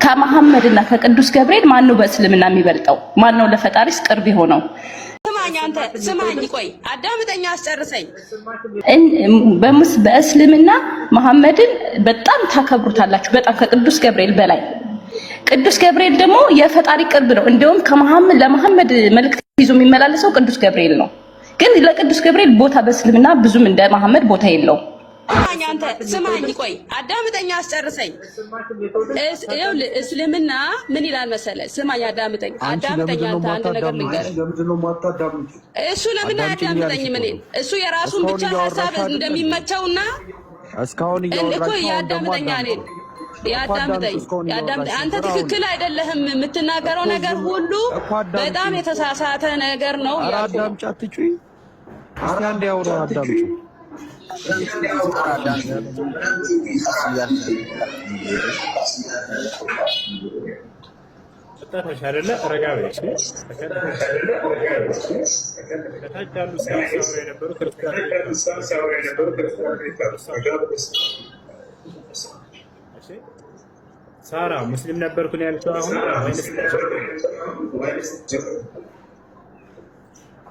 ከመሐመድና ከቅዱስ ገብርኤል ማን ነው በእስልምና የሚበልጠው? ማን ነው ለፈጣሪስ ቅርብ የሆነው? ስማኝ አንተ ስማኝ፣ ቆይ አዳምጠኛ አስጨርሰኝ። በእስልምና መሐመድን በጣም ታከብሩታላችሁ፣ በጣም ከቅዱስ ገብርኤል በላይ። ቅዱስ ገብርኤል ደግሞ የፈጣሪ ቅርብ ነው። እንደውም ለመሐመድ መልእክት ይዞ የሚመላለሰው ቅዱስ ገብርኤል ነው። ግን ለቅዱስ ገብርኤል ቦታ በእስልምና ብዙም እንደ መሐመድ ቦታ የለውም። ስማኝ አንተ ስማኝ፣ ቆይ አዳምጠኛ አስጨርሰኝ። እስልምና ምን ይላል መሰለህ? ስማኝ አዳምጠኝ አንተ አንድ ነገር ልንገርህ። እሱ ለምን አያዳምጠኝም? እሱ የራሱን ብቻ ሐሳብ እንደሚመቸውና እስካሁን እኮ ያዳምጠኛ ያዳምጠኝ። አንተ ትክክል አይደለህም። የምትናገረው ነገር ሁሉ በጣም የተሳሳተ ነገር ነው። አዳምጪ፣ አትጩይ። እስቲ አንዴ ያውሩ፣ አዳምጪ። ተሻለለ ረጋቤ ከታች ያሉ ሲያወሩ የነበሩ ሳራ ሙስሊም ነበርኩ ነው ያልከው? አሁን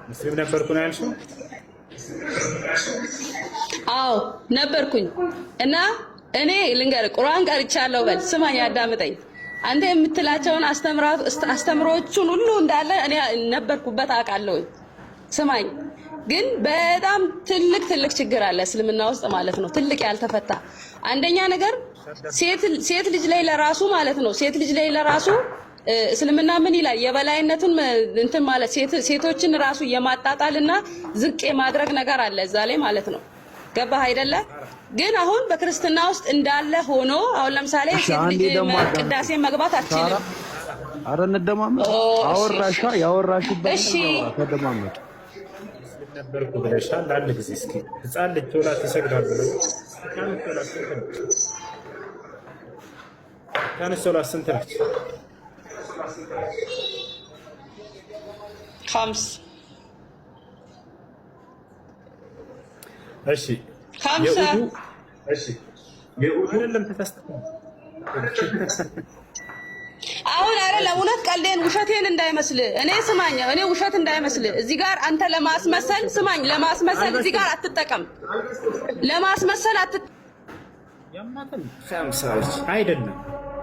ሙስሊም ነበርኩ ነው ያልከው? አዎ ነበርኩኝ። እና እኔ ልንገርህ ቁርአን ቀርቻለሁ በል። ስማኝ አዳምጠኝ። አንተ የምትላቸውን አስተምሮቹን ሁሉ እንዳለ እኔ ነበርኩበት አውቃለሁ። ስማኝ ግን በጣም ትልቅ ችግር አለ እስልምና ውስጥ ማለት ነው። ትልቅ ያልተፈታ አንደኛ ነገር ሴት ልጅ ላይ ለራሱ ማለት ነው። ሴት ልጅ ላይ ለራሱ እስልምና ምን ይላል? የበላይነቱን እንትን ማለት ሴቶችን ራሱ የማጣጣልና ዝቅ የማድረግ ነገር አለ እዛ ላይ ማለት ነው። ገባህ አይደለ? ግን አሁን በክርስትና ውስጥ እንዳለ ሆኖ አሁን ለምሳሌ ሴት ልጅ ቅዳሴ መግባት አትችልም። አረ እንደማመጥ አወራሻ ያወራሽበት እሺ ተደማመጥ ነበርኩ ብለሻል። አንድ ጊዜ እስኪ ህፃን ልጅ ቶላ ተሰግዳል ብለው ካንሶላ ስንት ነች? خمس እሺ خمسة እሺ የኡዱንም ተፈስተው አሁን አረ ለእውነት ቀልዴን ውሸቴን እንዳይመስል እኔ ስማኝ፣ እኔ ውሸት እንዳይመስል እዚህ ጋር አንተ ለማስመሰል ስማኝ፣ ለማስመሰል እዚህ ጋር አትጠቀም። ለማስመሰል ያማተን 50 አይደለም።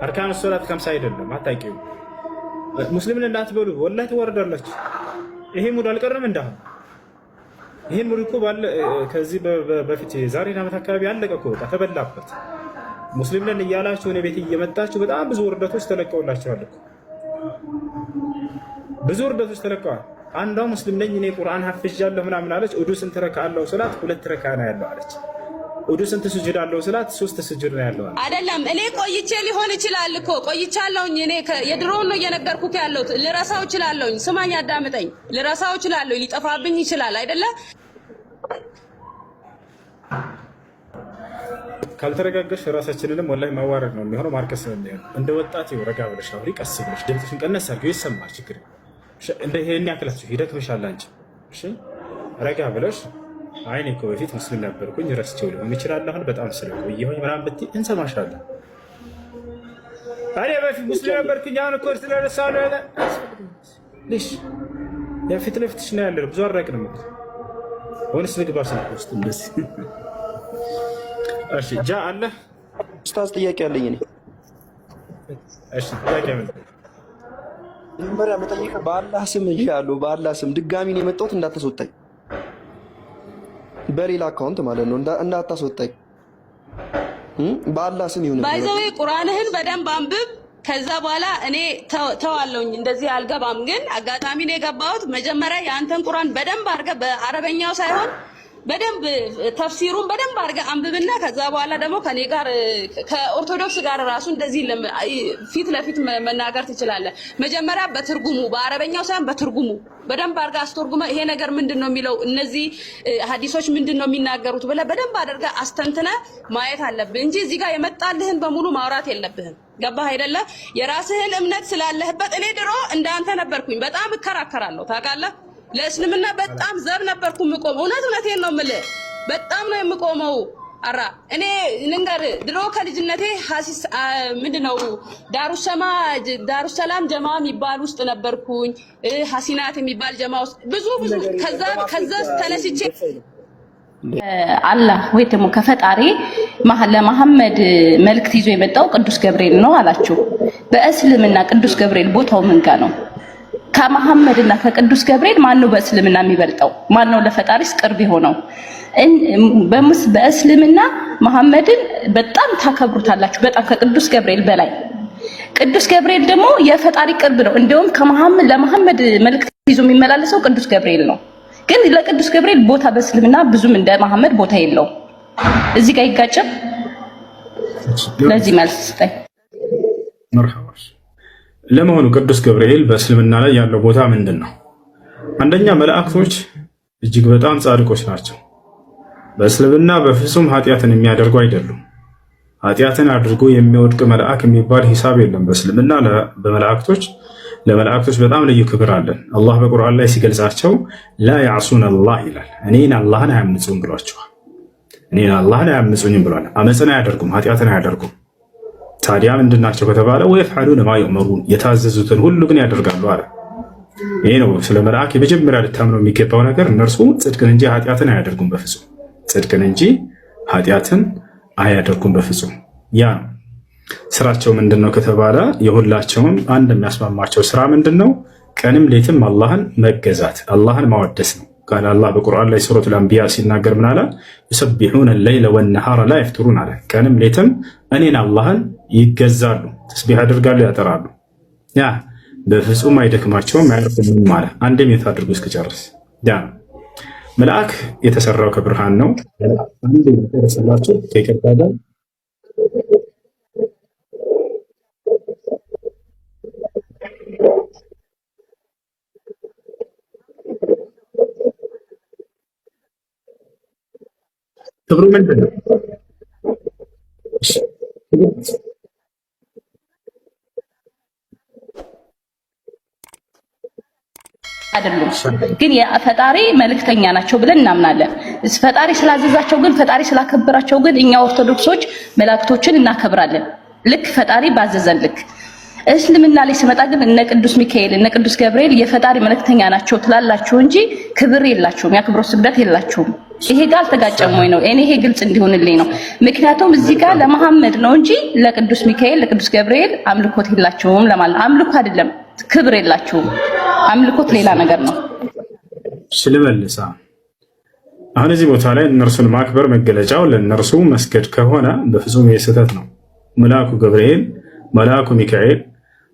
አርካኑ ሶላት 50 አይደለም። አታውቂው ሙስሊምን እንዳትበሉ ወላሂ ትወርዳላችሁ። ይሄ ሙድ አልቀረም እንዳሁን። ይሄ ሙድ እኮ ባለ ከዚህ በፊት ዛሬ ዓመት አካባቢ አለቀ እኮ በቃ ተበላበት። ሙስሊም ነን እያላችሁ እኔ ቤት እየመጣችሁ በጣም ብዙ ውርደቶች ተለቀውላችኋል እኮ ብዙ ውርደቶች ተለቀዋል። አንዷ ሙስሊም ነኝ እኔ ቁርአን ሐፍዣለሁ ምናምን አለች። ኡዱ ስንት ረካ አለው ስላት 2 ረካ ነው ያለው አለች። ኡዱ ስንት ስጁድ አለው ስላት 3 ስጁድ ነው ያለው አለች። አይደለም እኔ ቆይቼ ሊሆን ይችላል እኮ ቆይቻለሁኝ። እኔ የድሮውን ነው እየነገርኩህ ያለሁት። ልረሳው እችላለሁኝ። ስማኝ አዳምጠኝ። ልረሳው እችላለሁ፣ ሊጠፋብኝ ይችላል አይደለ? ካልተረጋጋሽ ራሳችንንም ወላሂ ማዋረድ ነው የሚሆነው፣ ማርከስ ነው የሚሆነው። እንደ ወጣት ረጋ ብለሽ አውሪ፣ ቀስ ብለሽ ድምፅሽን ቀነስ አድርጊው፣ ይሰማል። ችግር እንደ ይሄን ያክላችሁ ይደክምሻል አንቺ። እሺ ረጋ ብለሽ አይ እኔ እኮ በፊት ሙስሊም ነበርኩኝ ረስቼው ሊሆን ይችላል አሁን በጣም ስለቆየሁኝ ምናምን ብትይ እንሰማሻለን። እኔ በፊት ሙስሊም ነበርኩኝ አሁን እኮ ስለረሳሁ ነው ያለ ልሽ የፊት ለፊትሽ ነው ያለው። ብዙ አራቅንም እኮ ወንስ ንግባ ስልክ ውስጥ እንደዚህ እሺ ጃ አለ ኡስታዝ ጥያቄ አለኝ እኔ። እሺ ጥያቄ ምን? መጀመሪያ መጠየቅ በአላህ ስም እንሻለሁ። በአላህ ስም ድጋሚ ነው የመጣሁት፣ እንዳታስወጣኝ በሌላ አካውንት ማለት ነው። እንዳታስወጣኝ በአላህ ስም ይሁን። ባይዘው ቁርአንህን በደንብ አንብብ። ከዛ በኋላ እኔ ተዋለሁኝ እንደዚህ አልገባም። ግን አጋጣሚ ነው የገባሁት። መጀመሪያ የአንተን ቁርአን በደንብ አድርገህ በአረበኛው ሳይሆን በደንብ ተፍሲሩን በደንብ አድርገህ አንብብና ከዛ በኋላ ደግሞ ከኔ ጋር ከኦርቶዶክስ ጋር ራሱ እንደዚህ ፊት ለፊት መናገር ትችላለህ። መጀመሪያ በትርጉሙ በአረበኛው ሳይሆን በትርጉሙ በደንብ አድርገህ አስተርጉመህ ይሄ ነገር ምንድነው የሚለው እነዚህ ሐዲሶች ምንድነው የሚናገሩት ብለህ በደንብ አድርገህ አስተንትነህ ማየት አለብህ እንጂ እዚህ ጋር የመጣልህን በሙሉ ማውራት የለብህም። ገባህ አይደለ? የራስህን እምነት ስላለህበት እኔ ድሮ እንዳንተ ነበርኩኝ። በጣም እከራከራለሁ ታውቃለህ። ለእስልምና በጣም ዘብ ነበርኩ የምቆመው። እውነቴን ነው የምልህ፣ በጣም ነው የምቆመው። አራ እኔ ልንገር ድሮ ከልጅነቴ ሐሲስ ምንድነው ዳሩሰላም ጀማ የሚባል ውስጥ ነበርኩኝ። ሐሲናት የሚባል ጀማ ውስጥ ብዙ ከዛ ተነስቼ አላህ ወይ ደግሞ ከፈጣሪ ለመሐመድ መልእክት ይዞ የመጣው ቅዱስ ገብርኤል ነው አላችሁ። በእስልምና ቅዱስ ገብርኤል ቦታው ምን ጋር ነው? ከመሐመድና ከቅዱስ ገብርኤል ማን ነው በእስልምና የሚበልጠው? ማን ነው ለፈጣሪስ ቅርብ የሆነው? በእስልምና መሐመድን በጣም ታከብሩታላችሁ፣ በጣም ከቅዱስ ገብርኤል በላይ። ቅዱስ ገብርኤል ደግሞ የፈጣሪ ቅርብ ነው። እንደውም ለመሐመድ መልእክት ይዞ የሚመላለሰው ቅዱስ ገብርኤል ነው። ግን ለቅዱስ ገብርኤል ቦታ በእስልምና ብዙም እንደ መሐመድ ቦታ የለውም። እዚህ ጋር ይጋጭም። ለዚህ መልስ ስጠኝ። መርሐባ። ለመሆኑ ቅዱስ ገብርኤል በእስልምና ላይ ያለው ቦታ ምንድን ነው? አንደኛ መላእክቶች እጅግ በጣም ጻድቆች ናቸው። በእስልምና በፍጹም ኃጢአትን የሚያደርጉ አይደሉም። ኃጢአትን አድርጎ የሚወድቅ መልአክ የሚባል ሂሳብ የለም በእስልምና። ለመላእክቶች በጣም ልዩ ክብር አለን። አላህ በቁርአን ላይ ሲገልጻቸው ላ ያዕሱን አላህ ይላል። እኔን አላህን አያምፁም ብሏቸዋል። እኔን አላህን አያምፁኝም ብሏል። አመፅን አያደርጉም፣ ኃጢአትን አያደርጉም። ታዲያ ምንድናቸው ከተባለ ወየፍዐሉነ ማ ዩእመሩን የታዘዙትን ሁሉ ግን ያደርጋሉ አለ። ይሄ ነው ስለ መልአክ የመጀመሪያ ልታምነው የሚገባው ነገር። እነርሱ ጽድቅን እንጂ ኃጢአትን አያደርጉም በፍጹም። ጽድቅን እንጂ ኃጢአትን አያደርጉም በፍጹም። ያ ነው ስራቸው። ምንድነው ከተባለ የሁላቸውም አንድ የሚያስማማቸው ስራ ምንድነው? ቀንም ሌትም አላህን መገዛት፣ አላህን ማወደስ ነው። ቃል አላህ በቁርአን ላይ ሱረቱል አንቢያ ሲናገር ምን አለ? ይሰቢሑነ ለይለ ወነሃረ ላ የፍቱሩን አለ። ቀንም ሌትም እኔን አላህን ይገዛሉ፣ ተስቢህ ያደርጋሉ፣ ያጠራሉ። ያ በፍጹም አይደክማቸውም፣ አያርፉም ማለት አንዴም የት አድርጎ እስከጨርስ። ያ መልአክ የተሰራው ከብርሃን ነው። አንድ የተሰራቸው ከይቀዳዳ ክብሩ ምንድን ነው? አይደሉም ግን የፈጣሪ መልእክተኛ ናቸው ብለን እናምናለን። ፈጣሪ ስላዘዛቸው ግን ፈጣሪ ስላከበራቸው ግን እኛ ኦርቶዶክሶች መላእክቶችን እናከብራለን፣ ልክ ፈጣሪ ባዘዘን ልክ። እስልምና ላይ ሲመጣ ግን እነ ቅዱስ ሚካኤል እነ ቅዱስ ገብርኤል የፈጣሪ መልእክተኛ ናቸው ትላላችሁ እንጂ ክብር የላችሁም፣ ያክብሮት ስግደት የላችሁም። ይሄ ጋር አልተጋጨም ወይ ነው? እኔ ይሄ ግልጽ እንዲሆንልኝ ነው። ምክንያቱም እዚህ ጋር ለመሐመድ ነው እንጂ ለቅዱስ ሚካኤል ለቅዱስ ገብርኤል አምልኮት የላችሁም ለማለት። አምልኮ አይደለም ክብር የላችሁም። አምልኮት ሌላ ነገር ነው። ስለመልሳ አሁን እዚህ ቦታ ላይ እነርሱን ማክበር መገለጫው ለእነርሱ መስገድ ከሆነ በፍጹም የስህተት ነው። መልአኩ ገብርኤል መልአኩ ሚካኤል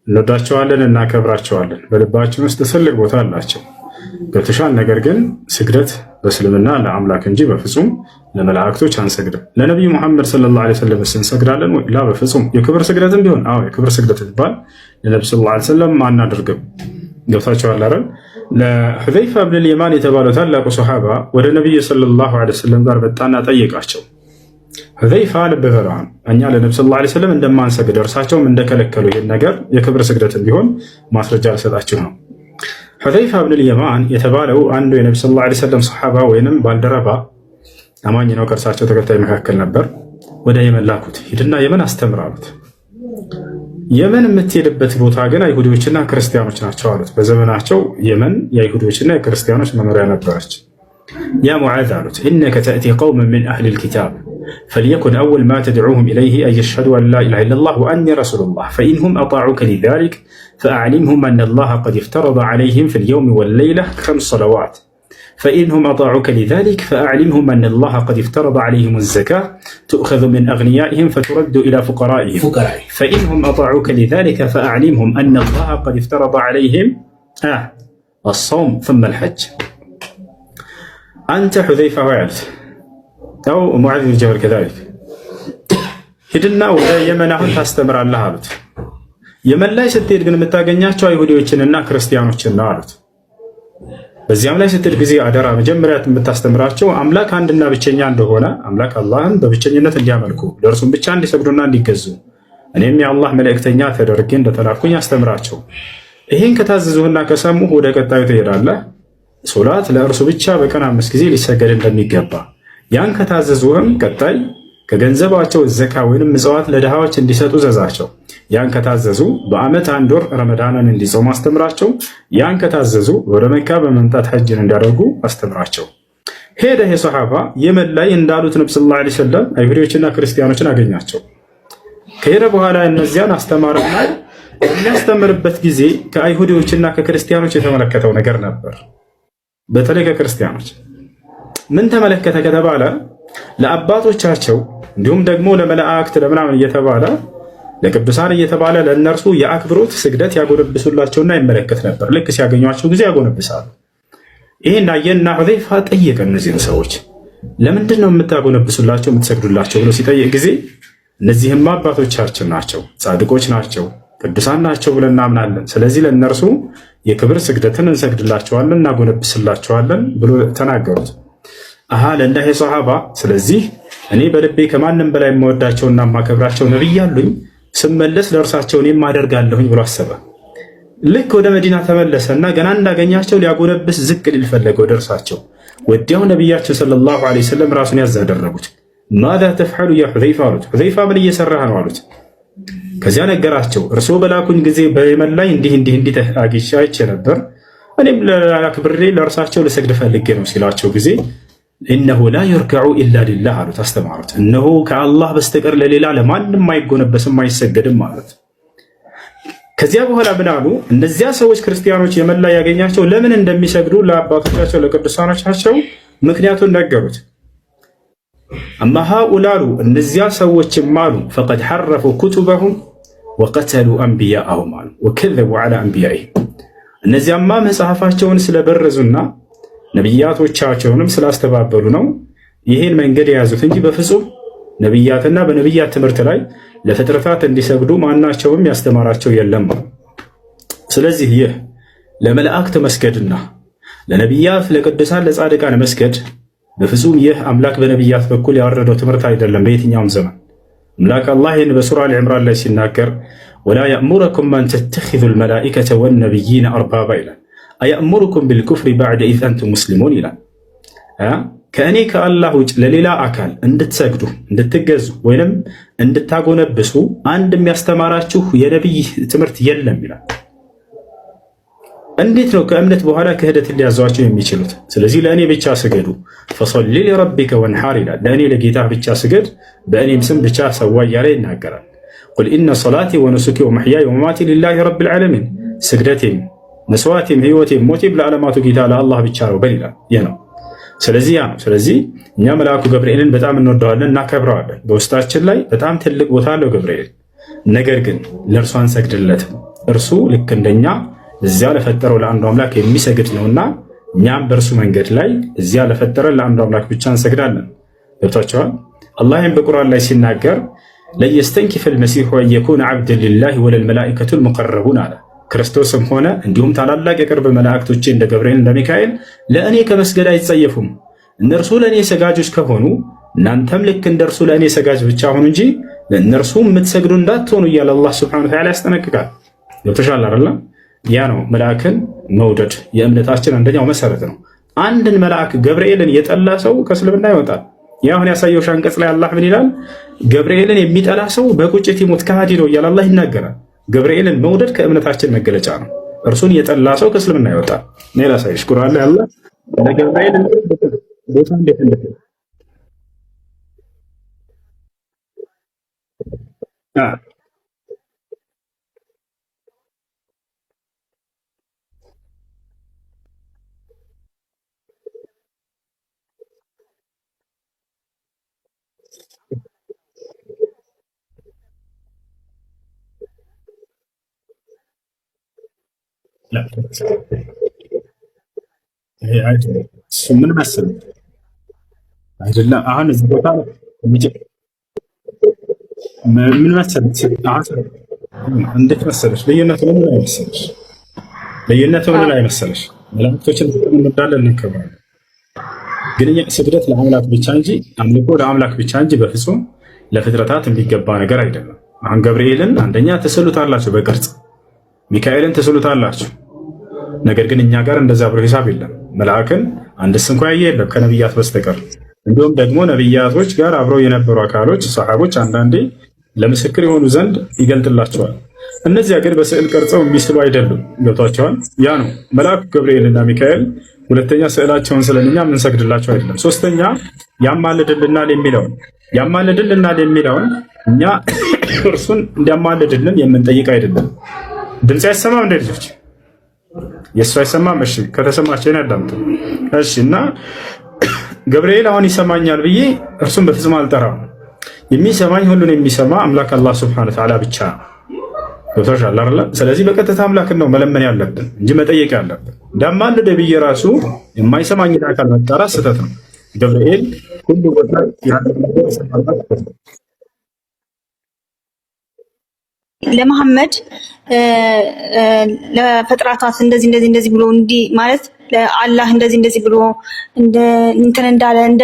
እንወዳቸዋለን፣ እናከብራቸዋለን። በልባችን ውስጥ ትልቅ ቦታ አላቸው። ገብቶሻል? ነገር ግን ስግደት በእስልምና ለአምላክ እንጂ በፍጹም ለመላእክቶች አንሰግድም። ለነቢዩ ሙሐመድ ሰለላሁ ዐለይሂ ወሰለም እንሰግዳለን ወይ? ላ በፍጹም። የክብር ስግደትም ቢሆን የክብር ስግደት ይባል ለነብዩ ሰለላሁ ዐለይሂ ወሰለም አናደርግም። ገብታችኋል አይደል? ለሁዘይፋ ብን ልየማን የተባለው ታላቁ ሶሓባ ወደ ነቢዩ ሰለላሁ ዐለይሂ ወሰለም ጋር መጣና ጠየቃቸው። ሁዘይፋ ልብ በለዋል፣ እኛ ለነብዩ ሰለላሁ ዐለይሂ ወሰለም እንደማንሰግድ እርሳቸውም እንደከለከሉ ይህን ነገር የክብር ስግደትም ቢሆን ማስረጃ ልሰጣችሁ ነው። ሁዘይፋ ብን ልየማን የተባለው አንዱ የነብዩ ሰለላሁ ዐለይሂ ወሰለም ሶሓባ ወይንም ባልደረባ አማኝ ነው፣ ከእርሳቸው ተከታይ መካከል ነበር። ወደ የመን ላኩት። ሂድና የመን አስተምር አሉት። የመን የምትሄድበት ቦታ ግን አይሁዶችና ክርስቲያኖች ናቸው አሉት። በዘመናቸው የመን የአይሁዶችና የክርስቲያኖች መኖሪያ ነበረች። ያ ሙዓዝ አሉት ኢነከ ተእቲ ቀውመን ሚን አህሊል ኪታብ ፈልየኩን አወል ማ ተድዑሁም ኢለይህ አን የሽሀዱ አን ላ ኢላሃ ኢለላህ ወአኒ ረሱሉላህ ፈኢንሁም አጣዑከ ሊዛሊክ ፈአዕሊምሁም አነ አላህ ቀድ ኢፍተረደ ዐለይሂም ፊል የውሚ ወለይላ 5 ሰለዋት فإنهم أطاعوك لذلك فأعلمهم أن الله قد افترض عليهم الزكاة تؤخذ من أغنيائهم فترد إلى فقرائهم فإنهم أطاعوك لذلك فأعلمهم أن الله قد افترض عليهم الصوم ثم الحج. أنت حذيفة وعلت أو معاذ بن جبل كذلك هدنا ولا يمن أهون تستمر الله عبد يمن لا يستير من متاجنياتشو يهوديوچننا ክርስቲያኖችን አሉት። በዚያም ላይ ስትል ጊዜ አደራ መጀመሪያ የምታስተምራቸው አምላክ አንድና ብቸኛ እንደሆነ አምላክ አላህን በብቸኝነት እንዲያመልኩ ለእርሱም ብቻ እንዲሰግዱና እንዲገዙ እኔም የአላህ መልእክተኛ ተደርጌ እንደተላኩኝ አስተምራቸው። ይሄን ከታዘዙህና ከሰሙ ወደ ቀጣዩ ትሄዳለህ። ሶላት ለእርሱ ብቻ በቀን 5 ጊዜ ሊሰገድ እንደሚገባ ያን ከታዘዙህም ቀጣይ ከገንዘባቸው ዘካ ወይንም ምጽዋት ለድሃዎች እንዲሰጡ ዘዛቸው። ያን ከታዘዙ በዓመት 1 ወር ረመዳንን እንዲጾሙ አስተምራቸው። ያን ከታዘዙ ወደ መካ በመምጣት ሐጅን እንዲያደርጉ አስተምራቸው። ሄደ የሰሃባ የመን ላይ እንዳሉት ነብዩ ሰለላሁ ዐለይሂ ወሰለም አይሁዶችና ክርስቲያኖችን አገኛቸው። ከሄደ በኋላ እነዚያን አስተማረና የሚያስተምርበት ጊዜ ከአይሁዶችና ከክርስቲያኖች የተመለከተው ነገር ነበር። በተለይ ከክርስቲያኖች ምን ተመለከተ ከተባለ ለአባቶቻቸው እንዲሁም ደግሞ ለመላእክት ለምናምን እየተባለ ለቅዱሳን እየተባለ ለእነርሱ የአክብሮት ስግደት ያጎነብሱላቸውና ይመለከት ነበር። ልክ ሲያገኟቸው ጊዜ ያጎነብሳሉ። ይሄን አየና ሁዘይፋ ጠየቀ እነዚህን ሰዎች ለምንድን ነው የምታጎነብሱላቸው የምትሰግዱላቸው ብሎ ሲጠይቅ ጊዜ እነዚህማ አባቶቻችን ናቸው፣ ጻድቆች ናቸው፣ ቅዱሳን ናቸው ብለን እናምናለን። ስለዚህ ለእነርሱ የክብር ስግደትን እንሰግድላቸዋለን እናጎነብስላቸዋለን ብሎ ተናገሩት። አሃ ለእንዳሄ ሰሃባ ስለዚህ እኔ በልቤ ከማንም በላይ የምወዳቸውና የማከብራቸው ነብይ አሉኝ፣ ስመለስ ለእርሳቸው እኔም አደርጋለሁኝ ብሎ አሰበ። ልክ ወደ መዲና ተመለሰና ገና እንዳገኛቸው ሊያጎነብስ ዝቅ ሊል ፈለገ ወደ እርሳቸው። ወዲያው ነቢያችን ሰለላሁ ዐለይሂ ወሰለም ራሱን ያዝ አደረጉት። ማዛ ተፍዐሉ ያ ሁዘይፋ አሉት። ሁዘይፋ ምን እየሰራህ ነው አሉት። ከዚያ ነገራቸው። እርስዎ በላኩኝ ጊዜ በየመን ላይ እንዲህ አይቼ ነበር፣ እኔም ለአክብሬ ለእርሳቸው ልሰግድ ፈልጌ ነው ሲላቸው ጊዜ ኢነሁ ላ ዩርከዑ ኢላ ሊላህ አሉት። አስተማሩት። እነሆ ከአላህ በስተቀር ለሌላ ለማንም አይጎነበስም አይሰገድም ማለት። ከዚያ በኋላ ምን አሉ? እነዚያ ሰዎች ክርስቲያኖች የመን ላይ ያገኛቸው ለምን እንደሚሰግዱ ለአባቶቻቸው ለቅዱሳኖቻቸው ምክንያቱን ነገሩት። አማ ሃኡላሉ እነዚያ ሰዎችም አሉ ፈቀድ ሐረፉ ኩቱበሁም ወቀተሉ አንቢያአሁም አሉ ወከዘቡ ዐላ አንቢያኢሂም። እነዚያማ መጽሐፋቸውን ስለበረዙና ነቢያቶቻቸውንም ስላስተባበሉ ነው ይህን መንገድ የያዙት እንጂ በፍጹም ነቢያትና በነቢያት ትምህርት ላይ ለፍጥረታት እንዲሰግዱ ማናቸውም ያስተማራቸው የለም። ስለዚህ ይህ ለመላእክት መስገድና ለነቢያት ለቅዱሳን ለጻድቃን መስገድ በፍጹም ይህ አምላክ በነቢያት በኩል ያወረደው ትምህርት አይደለም። በየትኛውም ዘመን አምላክ አላህ ይህን በሱራ አልዕምራን ላይ ሲናገር ወላ የእሙረኩም አን ተተኺዙ ልመላኢከተ ወነቢይነ አርባባ ይላል። አየእሙሩኩም ቢልኩፍሪ ባዕደ ኢዝ አንቱም ሙስሊሙን ይላል። ከእኔ ከአላህ ውጭ ለሌላ አካል እንድትሰግዱ እንድትገዙ ወይንም እንድታጎነብሱ አንድ የሚያስተማራችሁ የነቢይ ትምህርት የለም ይላል። እንዴት ነው ከእምነት በኋላ ክህደትን ሊያዟቸው የሚችሉት? ስለዚህ ለእኔ ብቻ ስገዱ፣ ፈሰሊ ሊረቢከ ወንሐር ይላል። ለእኔ ለጌታ ብቻ ስገድ፣ በእኔም ስም ብቻ ሰዋ እያለ ይናገራል። ቁል ኢነ ሰላቲ ወኑሱኪ ወመሕያየ ወመማቲ ሊላሂ ረቢል ዓለሚን፣ ስግደቴም መስዋዕቴም ህይወቴም ሞቴም ለዓለማቱ ጌታ ለአላህ ብቻ ነው በል ይላል። ይህ ነው። ስለዚህ ያ ነው። ስለዚህ እኛ መልአኩ ገብርኤልን በጣም እንወደዋለን፣ እናከብረዋለን። በውስጣችን ላይ በጣም ትልቅ ቦታ አለው ገብርኤል። ነገር ግን ለእርሱ አንሰግድለትም። እርሱ ልክ እንደኛ እዚያ ለፈጠረው ለአንዱ አምላክ የሚሰግድ ነውና እኛም በእርሱ መንገድ ላይ እዚያ ለፈጠረን ለአንዱ አምላክ ብቻ እንሰግዳለን። ገብቷቸዋል። አላህም በቁርአን ላይ ሲናገር ለየስተንኪፈ ልመሲሑ አን የኩነ ዓብደን ሊላሂ ወለልመላኢከቱ ልሙቀረቡን አለ። ክርስቶስም ሆነ እንዲሁም ታላላቅ የቅርብ መላእክቶቼ እንደ ገብርኤል እንደ ሚካኤል ለእኔ ከመስገድ አይጸየፉም። እነርሱ ለእኔ ሰጋጆች ከሆኑ እናንተም ልክ እንደርሱ ለእኔ ሰጋጅ ብቻ ሆኑ እንጂ ለእነርሱ የምትሰግዱ እንዳትሆኑ እያለ አላህ ሱብሓነሁ ወተዓላ ያስጠነቅቃል። ገብቶሻል አይደል? ያ ነው መልአክን መውደድ የእምነታችን አንደኛው መሰረት ነው። አንድን መልአክ ገብርኤልን የጠላ ሰው ከእስልምና ይወጣል። ያ አሁን ያሳየው አንቀጽ ላይ አላህ ምን ይላል? ገብርኤልን የሚጠላ ሰው በቁጭት ይሙት ከሃዲ ነው እያለ አላህ ይናገራል። ገብርኤልን መውደድ ከእምነታችን መገለጫ ነው። እርሱን የጠላ ሰው ከእስልምና ይወጣል። ሌላ ሳይሽ ቁርአን ላይ አላህ ለገብርኤል ቦታ እንዴት እንደት ምን መሰለህ አይደለም። አሁን እዚህ ቦታ ምን መሰለህ እንዴት መሰለሽ ልዩነቱ ምን ላይ መሰለሽ መላእክቶችን እንወዳለን እንከብራለን። ግን ስግደት ለአምላክ ብቻ እንጂ አምልኮ ለአምላክ ብቻ እንጂ በፍጹም ለፍጥረታት የሚገባ ነገር አይደለም። አሁን ገብርኤልን አንደኛ ትስሉታላችሁ በቅርጽ ሚካኤልን ትስሉታላችሁ። ነገር ግን እኛ ጋር እንደዛ ብሎ ሂሳብ የለም። መልአክን አንድስ እንኳ ያየ የለም ከነቢያት በስተቀር። እንዲሁም ደግሞ ነቢያቶች ጋር አብረው የነበሩ አካሎች ሰሃቦች አንዳንዴ ለምስክር የሆኑ ዘንድ ይገልጥላቸዋል። እነዚያ ግን በስዕል ቀርጸው የሚስሉ አይደሉም። ገብቷቸዋል። ያ ነው መልአኩ ገብርኤልና ሚካኤል ሁለተኛ ስዕላቸውን ስለኛ የምንሰግድላቸው አይደለም። ሶስተኛ ያማልድልናል የሚለውን እኛ እርሱን እንዲያማልድልን የምንጠይቅ አይደለም። ድምፅ አይሰማም እንደ ልጆች የእሱ አይሰማም። እሺ ከተሰማቸው ያዳምጡ። እሺ እና ገብርኤል አሁን ይሰማኛል ብዬ እርሱን በፍጹም አልጠራም። የሚሰማኝ ሁሉን የሚሰማ አምላክ አላህ ሱብሓነሁ ወተዓላ ብቻ ገብቶሻል አይደል? ስለዚህ በቀጥታ አምላክን ነው መለመን ያለብን እንጂ መጠየቅ ያለብን። እንዳማልድ ብዬ ራሱ የማይሰማኝን አካል መጣራት ስህተት ነው። ገብርኤል ሁሉ ቦታ ያለ ነገር ይሰማል። ለመሐመድ ለፍጥረታት እንደዚህ ብሎ እንዲህ ማለት ለአላህ እንደዚህ ብሎ እንትን እንዳለ እንደ